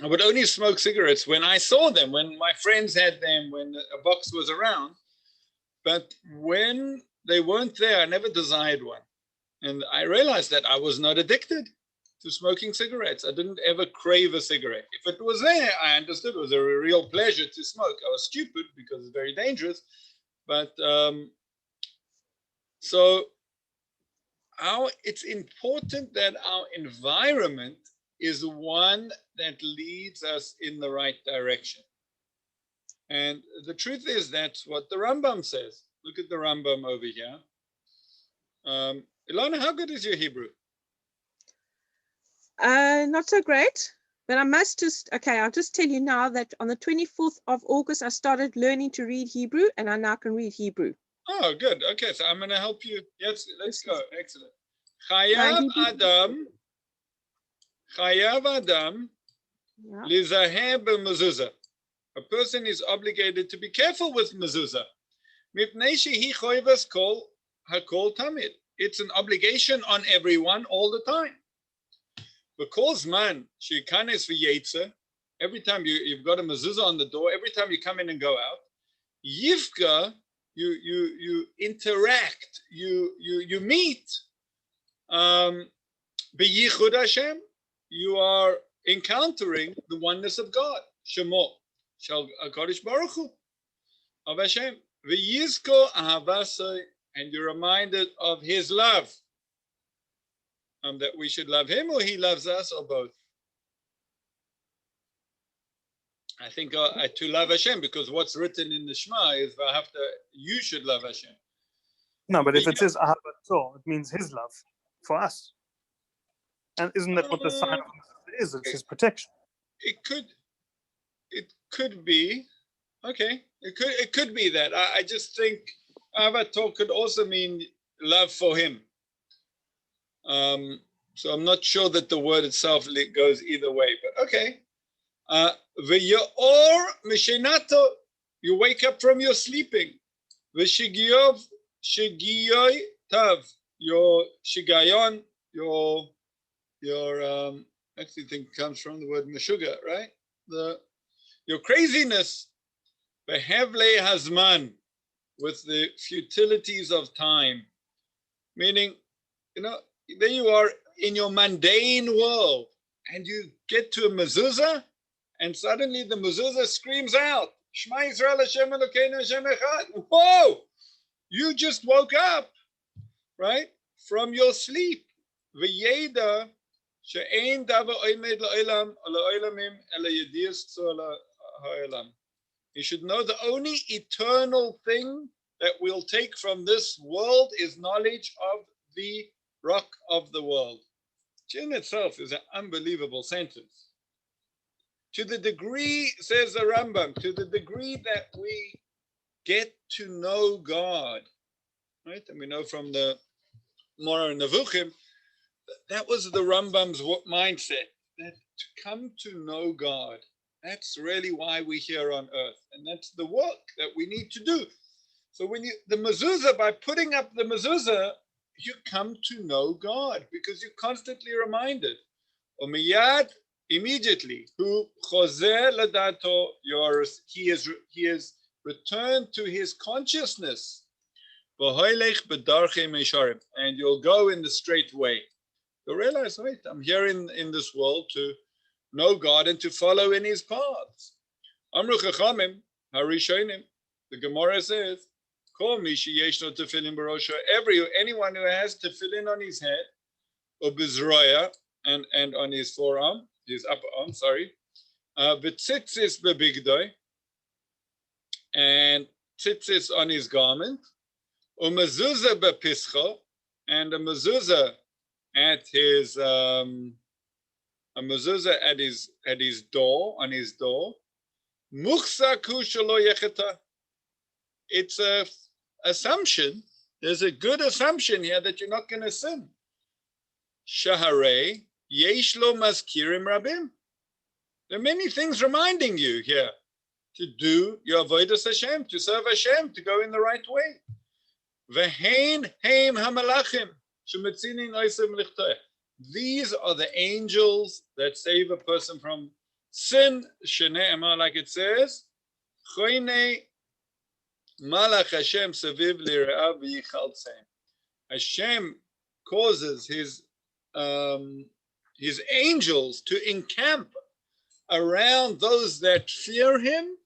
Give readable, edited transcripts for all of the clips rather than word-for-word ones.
I would only smoke cigarettes when I saw them, when my friends had them, when a box was around. But when they weren't there, I never desired one. And I realized that I was not addicted to smoking cigarettes. I didn't ever crave a cigarette. If it was there, I understood it was a real pleasure to smoke. I was stupid because it's very dangerous. But so it's important that our environment is one that leads us in the right direction. And the truth is, that's what the Rambam says. Look at the Rambam over here. Ilana, how good is your Hebrew? Not so great, but I must I'll just tell you now that on the 24th of August, I started learning to read Hebrew, and I now can read Hebrew. Oh, good. Okay, so I'm going to help you. Yes, let's go. Excellent. Chayav Adam, lizaher b'mezuzah. A person is obligated to be careful with mezuzah. Mipnei shehi choivas kol hakol tamid. It's an obligation on everyone all the time. Because man, shekanes v'yetze, every time you've got a mezuzah on the door, every time you come in and go out, yivka, you interact, you meet. B'yichud Hashem, you are encountering the oneness of God. Shema, Shal HaKadosh Baruch Hu, of Hashem. V'yizko ahavasai, and you're reminded of His love. That we should love Him, or He loves us, or both. I think to love Hashem, because what's written in the Shema is you should love Hashem. No, but if it says Ahavato, it means His love for us. And isn't that what the sign of is? It's His protection. It could be. Okay. It could be that. I just think Ahavato could also mean love for Him. So I'm not sure that the word itself goes either way, but okay. V'yor mishenato, you wake up from your sleeping. V'shigiyov shigiyoy tav, your shigayon, your actually think comes from the word meshuga, right? Your craziness. Behevle hazman, with the futilities of time, meaning, there you are in your mundane world, and you get to a mezuzah, and suddenly the mezuzah screams out, Shema Yisrael Hashem Elokeinu Hashem Echad. Whoa! You just woke up, right, from your sleep. V'yeda she'ein davar oimed la'olam la'olamim ela yediyas tzor ha'olam. You should know the only eternal thing that we'll take from this world is knowledge of the rock of the world. Which in itself is an unbelievable sentence. To the degree, says the Rambam, to the degree that we get to know God, right? And we know from the Morah Nevuchim, that was the Rambam's mindset, that to come to know God, that's really why we're here on earth. And that's the work that we need to do. So when the mezuzah, by putting up the mezuzah, you come to know God because you're constantly reminded. Umiyad, immediately, who chozer ladato, he is returned to his consciousness. And you'll go in the straight way. You'll realize, wait, I'm here in this world to know God and to follow in His paths. Amru Chachamim Harishonim, the Gemara says, anyone who has tefillin on his head, or bizroya, and on his forearm, his upper arm, sorry, v'tzitzis bebigdoi, and tzitzis on his garment, or mezuzah bepischo, and a mezuzah at his door, on his door, muchsaku shelo yecheta. It's a assumption. There's a good assumption here that you're not going to sin. Shaharei yesh lo mazkirim rabim. There are many things reminding you here to do your avodas Hashem, to serve Hashem, to go in the right way. Vehein heim hamalachim shemetzinin oisem lichtoeh. These are the angels that save a person from sin, shene'emar, like it says, choine malach Hashem saviv li're'av v'yichaltzeim. Hashem causes his angels to encamp around those that fear him,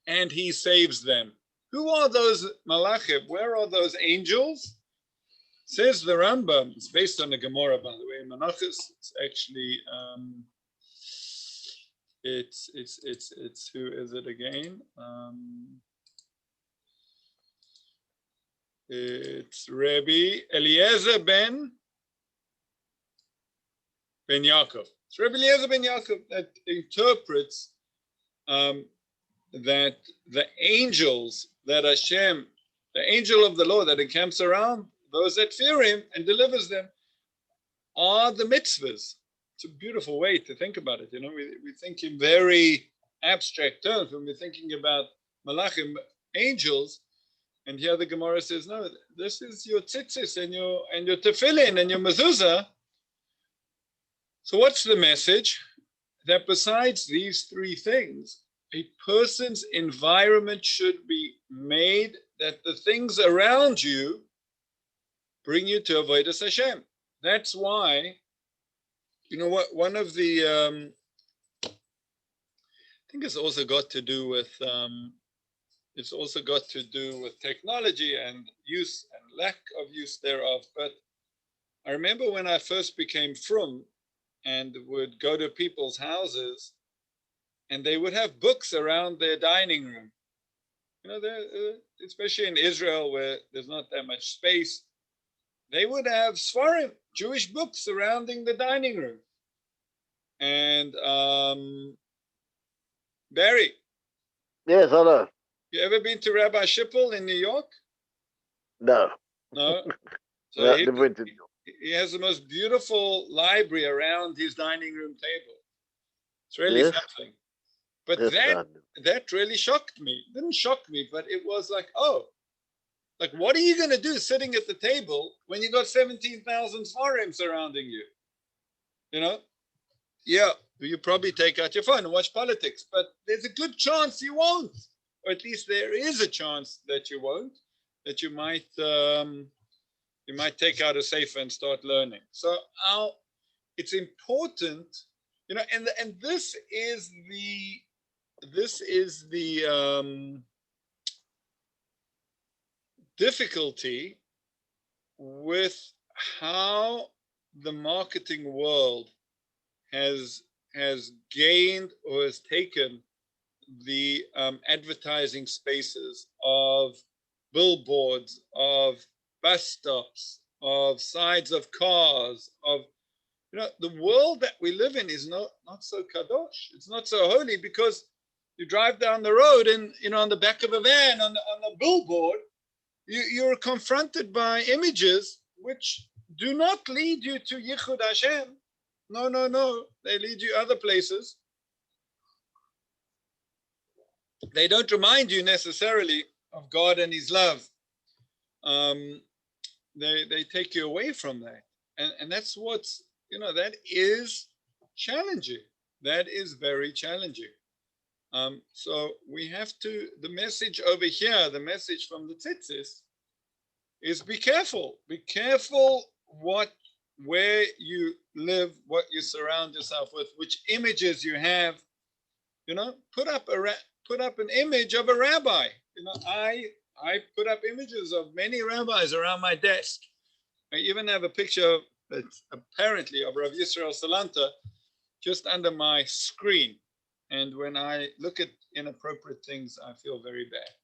and he saves them. Who are those malachim? Where are those angels? Says the Rambam. It's based on the Gemara, by the way. Menachos. It's actually it's who is it again? It's Rabbi Eliezer ben Yaakov. It's Rabbi Eliezer ben Yaakov that interprets that the angels that Hashem, the angel of the Lord that encamps around those that fear him and delivers them, are the mitzvahs. It's a beautiful way to think about it. You know, we think in very abstract terms when we're thinking about malachim, angels, and here the Gemara says, no, this is your tzitzis and your tefillin and your mezuzah. So what's the message? That besides these three things, a person's environment should be made that the things around you bring you to avodas Hashem. That's why, you know what, one of the, I think it's also got to do with technology and use and lack of use thereof. But I remember when I first became frum and would go to people's houses, and they would have books around their dining room. You know, especially in Israel where there's not that much space, they would have Sfarim, Jewish books surrounding the dining room. And Barry. Yes, hello. You ever been to Rabbi Shippel in New York? No. No? So Never went to New York. he has the most beautiful library around his dining room table. It's really Yes. something. But Yes, that really shocked me. It didn't shock me, but it was like, oh, like what are you going to do sitting at the table when you got 17,000 Sfarim surrounding you? You know? Yeah, you probably take out your phone and watch politics, but there's a good chance you won't. Or at least there is a chance that you won't, that you might take out a sefer and start learning. So it's important, you know, and this is the difficulty with how the marketing world has gained or has taken the advertising spaces of billboards, of bus stops, of sides of cars, of, you know, the world that we live in is not so kadosh. It's not so holy, because you drive down the road and, you know, on the back of a van, on the billboard, you're confronted by images which do not lead you to Yichud Hashem. No. They lead you other places. They don't remind you necessarily of God and his love. They take you away from that. And that's what's, you know, that is challenging. That is very challenging. So we have to, the message over here, the message from the tzitzis is be careful. Be careful where you live, what you surround yourself with, which images you have. You know, put up an image of a rabbi. You know, I put up images of many rabbis around my desk. I even have a picture apparently of Rav Yisrael Salanta just under my screen. And when I look at inappropriate things, I feel very bad,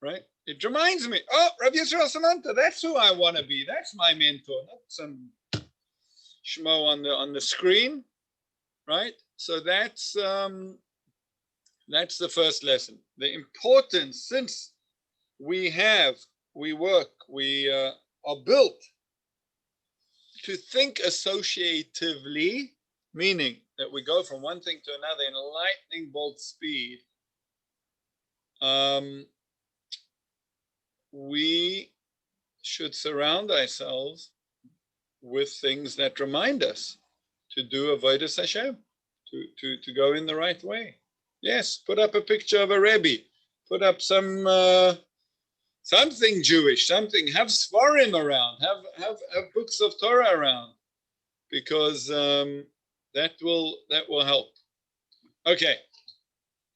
right? It reminds me, oh, Rav Yisrael Salanta, that's who I want to be. That's my mentor, not some schmo on the screen, right? So that's the first lesson. The importance, since we work, we are built to think associatively, meaning that we go from one thing to another in lightning bolt speed. We should surround ourselves with things that remind us to do avodas Hashem. to go in the right way. Yes, put up a picture of a Rebbe, put up some something Jewish, something. Have Svarim around, have books of Torah around, because that will help. Okay.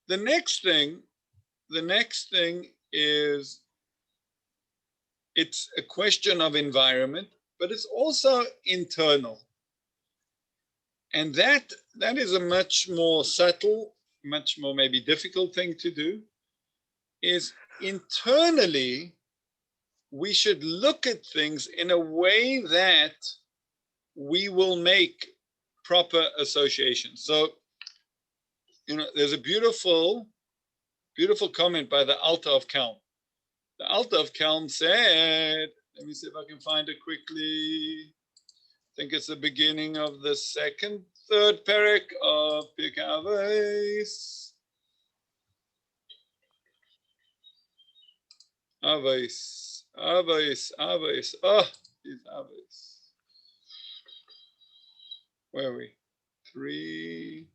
The next thing is, it's a question of environment, but it's also internal. And that is a much more subtle, much more maybe difficult thing to do, is internally we should look at things in a way that we will make proper associations. So, there's a beautiful comment by the Alta of Kelm. The Alta of Kelm said, let me see if I can find it quickly. I think it's the beginning of the third parak of Pirkei Avos. Avos. Oh, these Avos. Where are we? 3.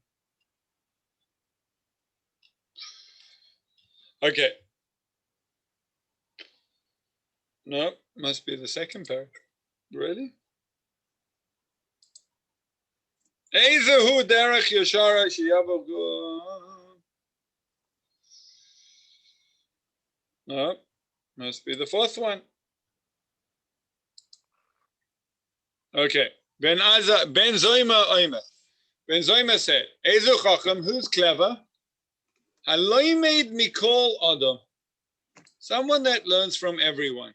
Okay. No, must be the second parak. Really? Ezehu derech yashara sheyavo. No, must be the fourth one. Okay. Ben Zoyma Oimer. Ben Zoyma said, Ezu Chacham, who's clever? Haloi made Mikol Adam. Someone that learns from everyone.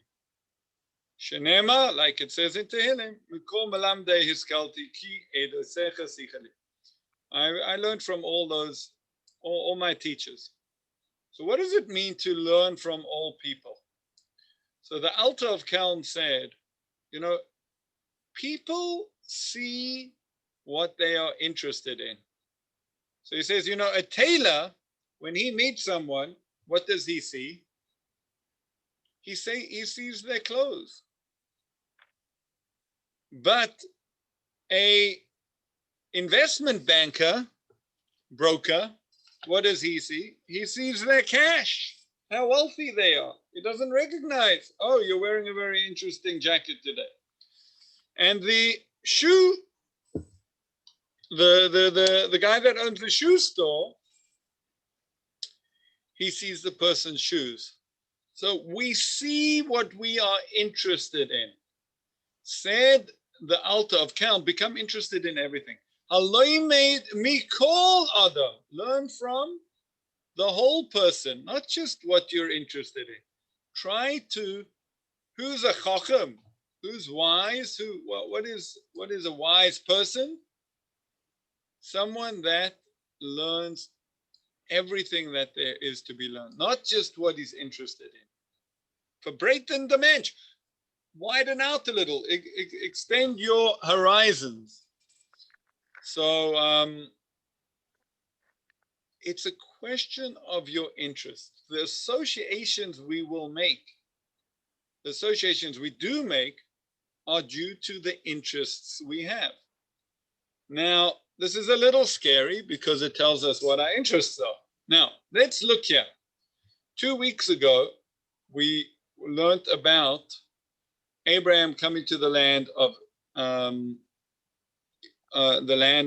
Shenema, like it says in Tehillim, Mikol Malamdei Hiskalti Ki Edosecha Sichali. I learned from all my teachers. So what does it mean to learn from all people? So the Alta of Kelm said, people see what they are interested in. So he says, a tailor, when he meets someone, what does he see? He sees their clothes. But a investment broker, what does he see? He sees their cash, how wealthy they are. He doesn't recognize, oh, you're wearing a very interesting jacket today. And the shoe, the guy that owns the shoe store, he sees the person's shoes. So we see what we are interested in. Said the Alta of Kelm, become interested in everything. Haloi made mikol adam. Learn from the whole person, not just what you're interested in. Try to, who's a chacham? Who's wise? What is a wise person? Someone that learns everything that there is to be learned, not just what he's interested in. Verbreiten the Mensch. Widen out a little. Extend your horizons. So it's a question of your interest. The associations we will make, the associations we do make, are due to the interests we have. Now, this is a little scary because it tells us what our interests are. Now, let's look here. 2 weeks ago, we learned about Abraham coming to the land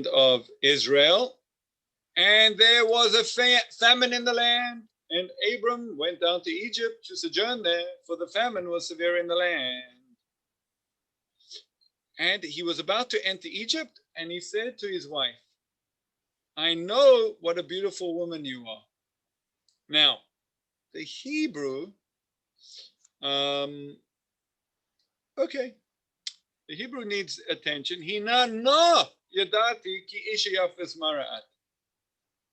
of Israel, and there was a famine in the land, and Abram went down to Egypt to sojourn there, for the famine was severe in the land. And he was about to enter Egypt, and he said to his wife, I know what a beautiful woman you are. Now, the Hebrew, okay, the Hebrew needs attention. Hina no yadati ki isha yafes maraat.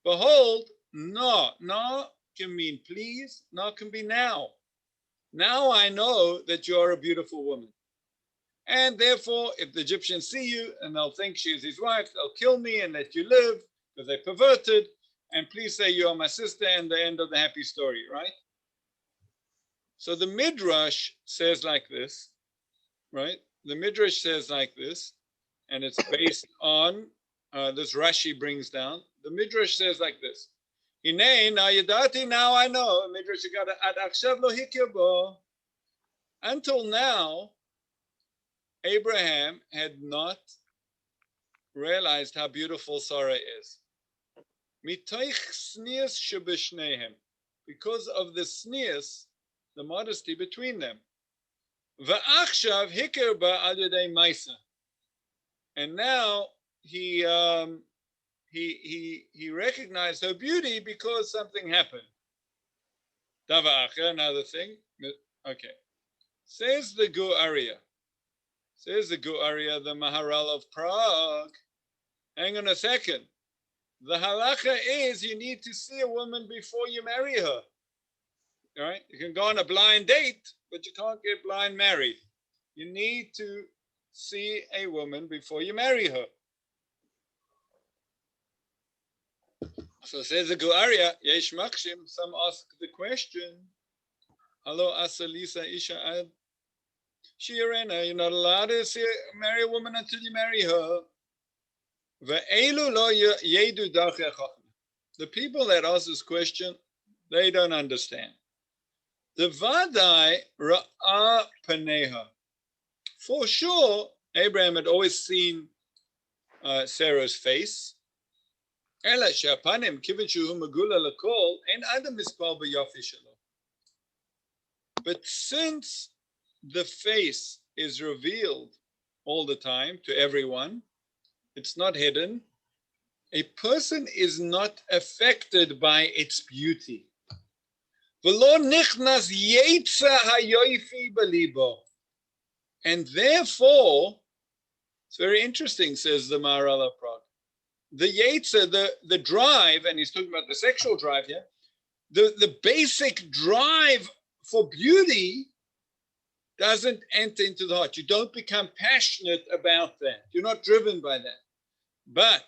Behold, no can mean please, no can be now. Now I know that you are a beautiful woman. And therefore, if the Egyptians see you and they'll think she is his wife, they'll kill me and let you live because they perverted. And please say you are my sister, and the end of the happy story, right? So the Midrash says like this, right? The Midrash says like this, and it's based on this Rashi brings down. The Midrash says like this. Hinei na yadati, now I know. Midrash got ad akshav lo hikir bo. Until now, Abraham had not realized how beautiful Sarah is. Mitoich snias shebeshnehem, because of the snias, the modesty between them. Va'achshav hikir ba al yedei maisa, and now he recognized her beauty because something happened. Dava another thing. Okay, says the Gu Arya. Says the Gu Arya, the Maharal of Prague. Hang on a second. The halacha is you need to see a woman before you marry her. All right? You can go on a blind date, but you can't get blind married. You need to see a woman before you marry her. So says the Gu Arya, Yesh Makshim, some ask the question, Hello, Asalisa Isha Ad Shirena, you're not allowed to marry a woman until you marry her. The people that ask this question, they don't understand. The Vadai Ra'a Paneha. For sure, Abraham had always seen Sarah's face. But since the face is revealed all the time to everyone, it's not hidden, a person is not affected by its beauty. And therefore, it's very interesting, says the Maharal of Prague. The Yetzer, the drive, and he's talking about the sexual drive here, the basic drive for beauty doesn't enter into the heart. You don't become passionate about that. You're not driven by that. But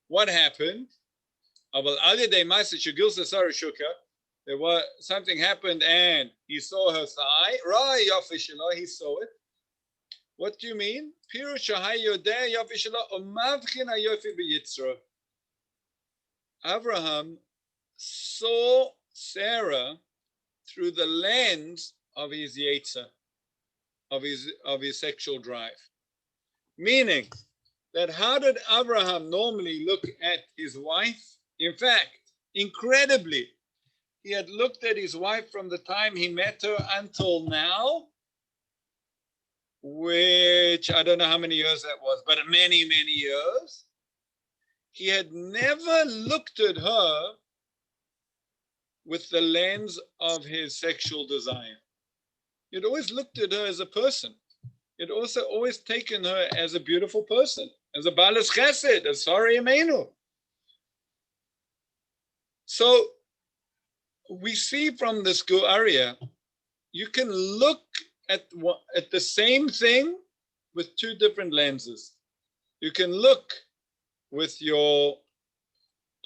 what happened? There was something happened and he saw her thigh. He saw it. What do you mean? Abraham saw Sarah through the lens of his yetzer, of his sexual drive. Meaning that how did Abraham normally look at his wife? In fact, incredibly, he had looked at his wife from the time he met her until now, which I don't know how many years that was, but many, many years. He had never looked at her with the lens of his sexual desire. He'd always looked at her as a person. He'd also always taken her as a beautiful person, as a balas chesed, a Sari Imenu. So we see from this Gu Arya, you can look at the same thing with two different lenses. You can look with your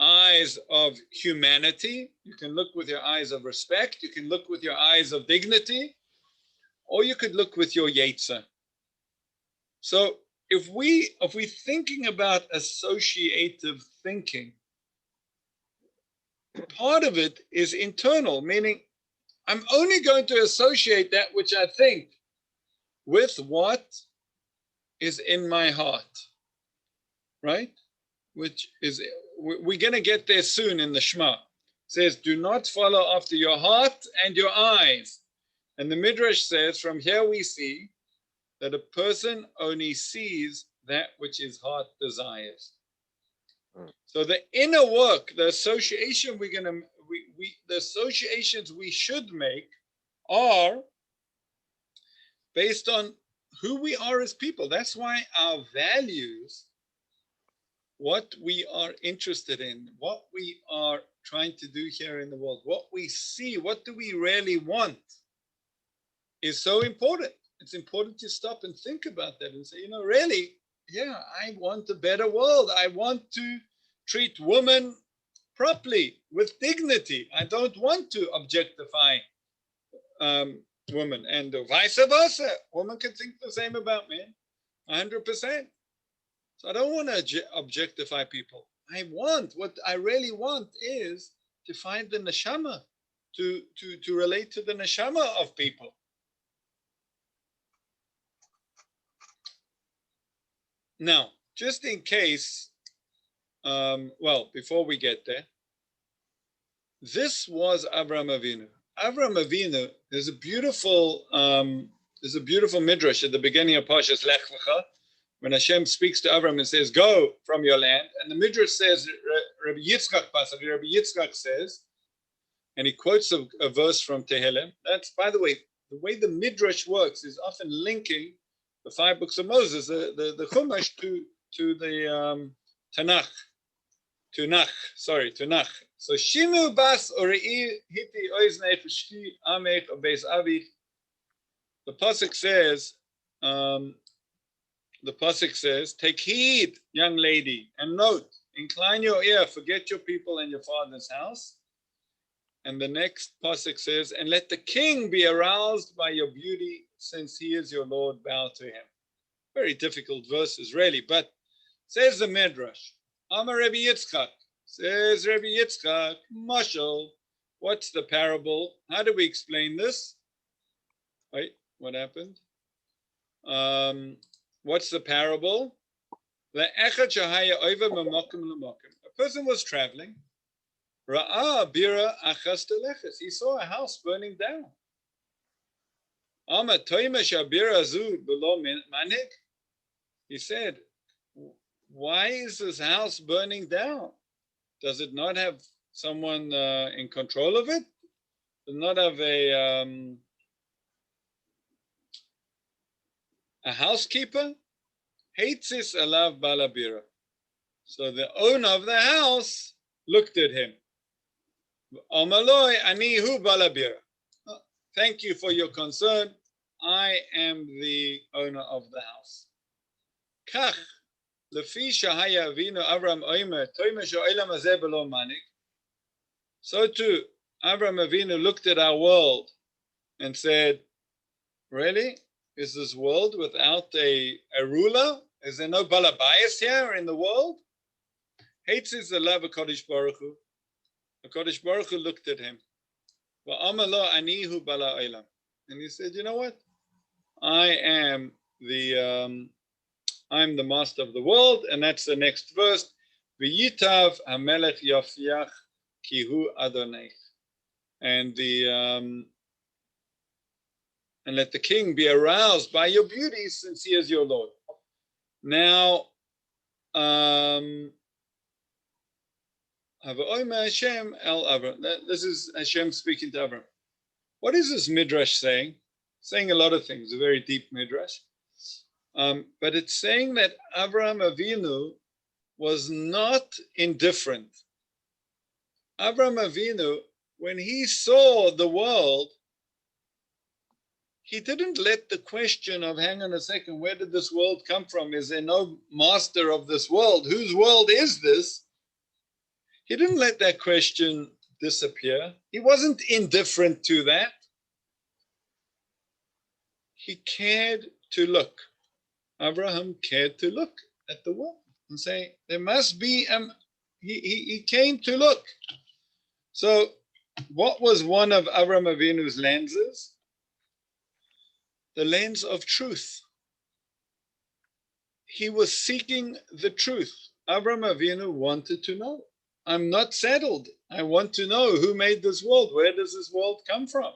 eyes of humanity. You can look with your eyes of respect. You can look with your eyes of dignity, or you could look with your yetzer. So if we're thinking about associative thinking, part of it is internal, meaning I'm only going to associate that which I think with what is in my heart, right? Which is, we're going to get there soon in the Shema. It says, do not follow after your heart and your eyes. And the Midrash says, from here we see that a person only sees that which his heart desires. So the inner work, the association the associations we should make are based on who we are as people. That's why our values, what we are interested in, what we are trying to do here in the world, what we see, what do we really want, is so important. It's important to stop and think about that and say, really, yeah, I want a better world. I want to treat women properly, with dignity. I don't want to objectify women, and vice versa. Women can think the same about men, 100%. So I don't want to objectify people. What I really want is to find the neshama, to relate to the neshama of people. Now, just in case, well, before we get there, this was Avraham Avinu. Avraham Avinu, there's a beautiful midrash at the beginning of Parshas Lech Lecha, when Hashem speaks to Avraham and says, "Go from your land," and the midrash says, Rabbi Yitzchak says, and he quotes a verse from Tehillim. That's, by the way the midrash works is often linking the 5 books of Moses, the Chumash, to the Tanakh. Tanakh. So Shinu bas orei hiti oiznei chishki amech obeis avich. The pasuk says, take heed, young lady, and note, incline your ear, forget your people and your father's house. And the next pasuk says, and let the king be aroused by your beauty, since he is your Lord, bow to him. Very difficult verses, really, but says the Midrash, Amar Rabbi Yitzchak, says Rabbi Yitzchak, Mashal, what's the parable? How do we explain this? Wait, what happened? What's the parable? A person was traveling. Ra'a bira achas teleches. He saw a house burning down. Ama toimesh abira zu below manik. He said, why is this house burning down? Does it not have someone in control of it? Does it not have a housekeeper? Heitzis alav balabira. So the owner of the house looked at him. Amaloi ani hu balabira. Thank you for your concern. I am the owner of the house. Kach lefi shahaya avinu Avram oimer toimesh ha'olam hazeh belo manik. So too, Avram Avinu looked at our world and said, really? Is this world without a ruler? Is there no balabayas here in the world? Hates is the love of Kodesh Baruch Hu. The Kodesh Baruch Hu looked at him. And he said, you know what? I'm the master of the world, and that's the next verse. V'yitav hamelech yafiach ki hu Adonai. And let the king be aroused by your beauty, since he is your Lord. Now, this is Hashem speaking to Avram. What is this midrash saying? Saying a lot of things, a very deep midrash. But it's saying that Avraham Avinu was not indifferent. Avraham Avinu, when he saw the world, he didn't let the question of, hang on a second, where did this world come from? Is there no master of this world? Whose world is this? He didn't let that question disappear. He wasn't indifferent to that. He cared to look. Abraham cared to look at the world and say, there must be, he came to look. So what was one of Avraham Avinu's lenses? The lens of truth. He was seeking the truth. Avraham Avinu wanted to know. I'm not settled. I want to know who made this world. Where does this world come from?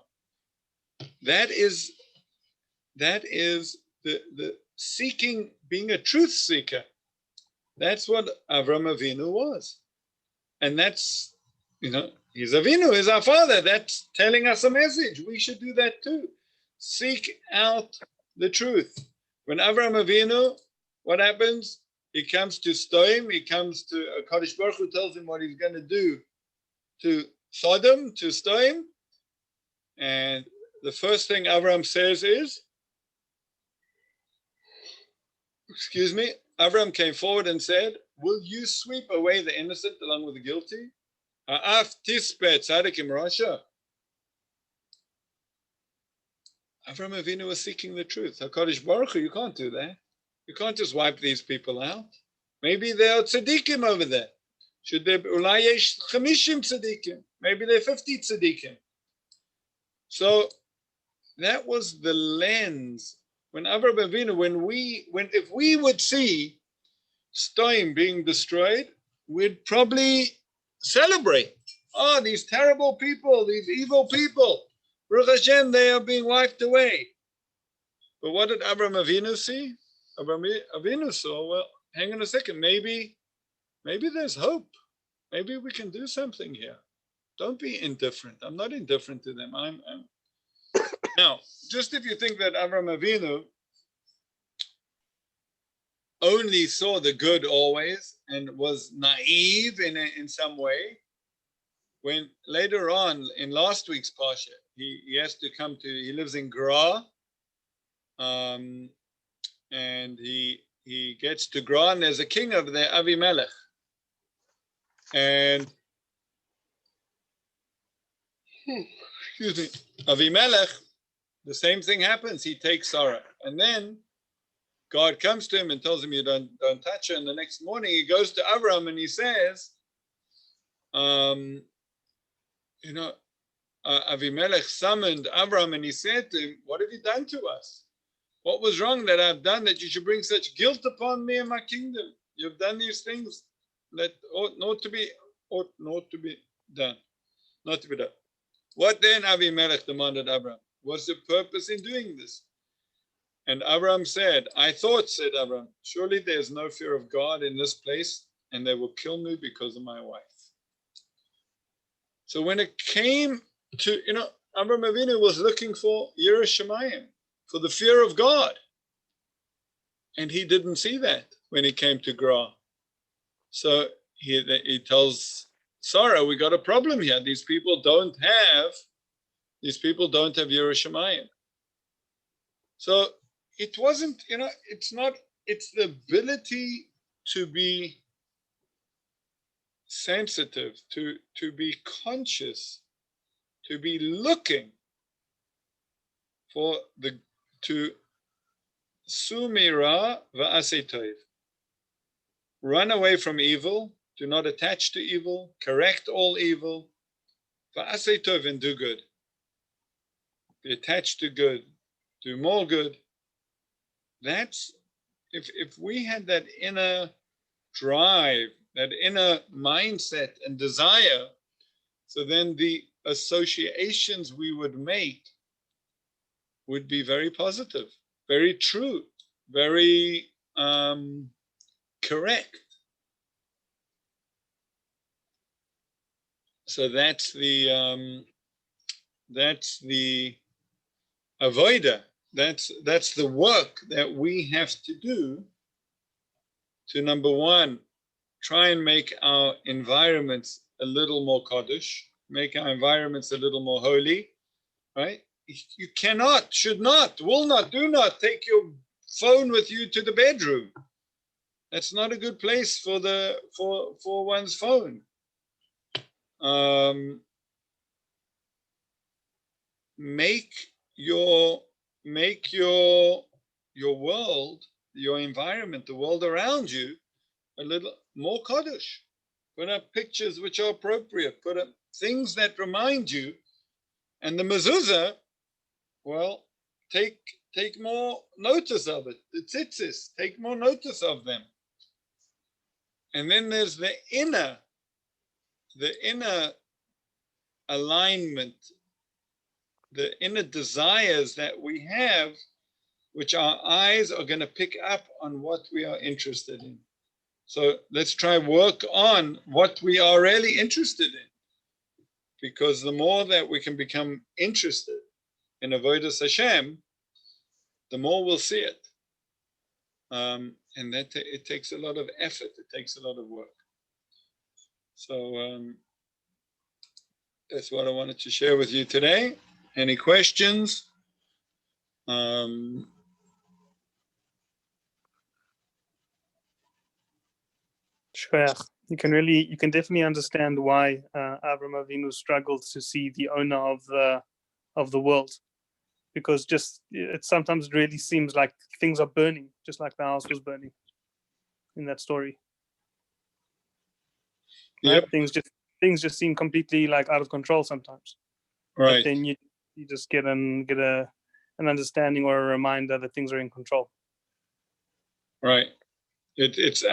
That is the seeking, being a truth seeker. That's what Avraham Avinu was. And that's, he's Avinu, he's our father. That's telling us a message. We should do that too. Seek out the truth. When Avraham Avinu, what happens? He comes to Stoim, he comes to Kodesh Baruch Hu tells him what he's going to do to Sodom, to Stoim. And the first thing Avraham says is, Avraham came forward and said, will you sweep away the innocent along with the guilty? Ha'af tispeh tzadikim rasha. Avraham Avinu was seeking the truth. HaKadosh Baruch Hu, you can't do that. You can't just wipe these people out. Maybe there are tzaddikim over there. Should there be ulai yesh 50 tzaddikim? Maybe there are 50 tzaddikim. So that was the lens when Avraham Avinu, if we would see Stoim being destroyed, we'd probably celebrate. Oh, these terrible people, these evil people. Baruch Hashem, they are being wiped away. But what did Avraham Avinu see? Avraham Avinu saw, well, hang on a second, maybe there's hope. Maybe we can do something here. Don't be indifferent. I'm not indifferent to them. I'm Now, just if you think that Avraham Avinu only saw the good always and was naive in some way, when later on in last week's Parsha, he has to come to, he lives in Gra, and he gets to Gra, and there's a king over there, Avimelech. And excuse me, Avimelech, the same thing happens. He takes Sarah, and then God comes to him and tells him, "You don't touch her." And the next morning, he goes to Abraham and he says, Avimelech summoned Abraham and he said to him, "What have you done to us? What was wrong that I've done that you should bring such guilt upon me and my kingdom? You've done these things that ought not to be done, not to be done." What then Avimelech demanded Abraham? What's the purpose in doing this? And Abraham said, said Abraham, "Surely there's no fear of God in this place, and they will kill me because of my wife." So when it came to, Abraham Avinu was looking for Yireh Shamayim, for the fear of God. And he didn't see that when he came to Gra. So he tells Sarah, "We got a problem here. These people don't have Yireh Shamayim." So it wasn't, it's the ability to be sensitive, to be conscious, to be looking for to sumira va'aseh tov, run away from evil, do not attach to evil, correct all evil, va'aseh tov, and do good. Be attached to good, do more good. That's, if we had that inner drive, that inner mindset and desire, so then the associations we would make would be very positive, very true, very correct. So that's the avoida. That's the work that we have to do to, number one, try and make our environments a little more Kaddish, make our environments a little more holy, right? You cannot, should not, will not, do not take your phone with you to the bedroom. That's not a good place for one's phone. Make your world, your environment, the world around you, a little more Kaddish. Put up pictures which are appropriate. Put up things that remind you. And the mezuzah, well, take more notice of it. The tzitzis, take more notice of them. And then there's the inner alignment, the inner desires that we have, which our eyes are going to pick up on what we are interested in. So let's try work on what we are really interested in, because the more that we can become interested in Avodas Hashem, the more we'll see it. And that it takes a lot of effort. It takes a lot of work. So that's what I wanted to share with you today. Any questions? You can definitely understand why Avraham Avinu struggled to see the owner of the world, because it sometimes really seems like things are burning, just like the house was burning in that story. Right? Yep. Things just seem completely like out of control sometimes. But Right. then you just get an understanding or a reminder that things are in control. Right. It's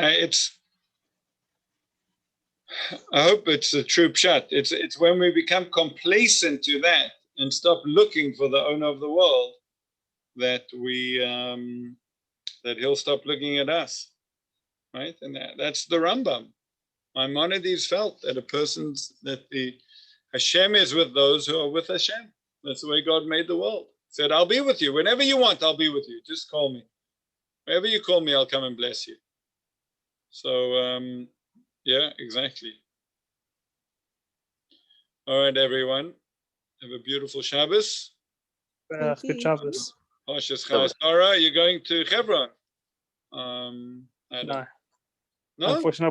I hope it's a true shot. It's when we become complacent to that and stop looking for the owner of the world that we that he'll stop looking at us. Right? And that's the Rambam. Maimonides felt that the Hashem is with those who are with Hashem. That's the way God made the world. He said, I'll be with you. Whenever you want, I'll be with you. Just call me. Whenever you call me, I'll come and bless you. So, yeah, exactly. All right, everyone. Have a beautiful Shabbos. Thank Good you. Shabbos. Parshas Chai Sarah, you're going to Hebron. I don't No. know. No? Unfortunately,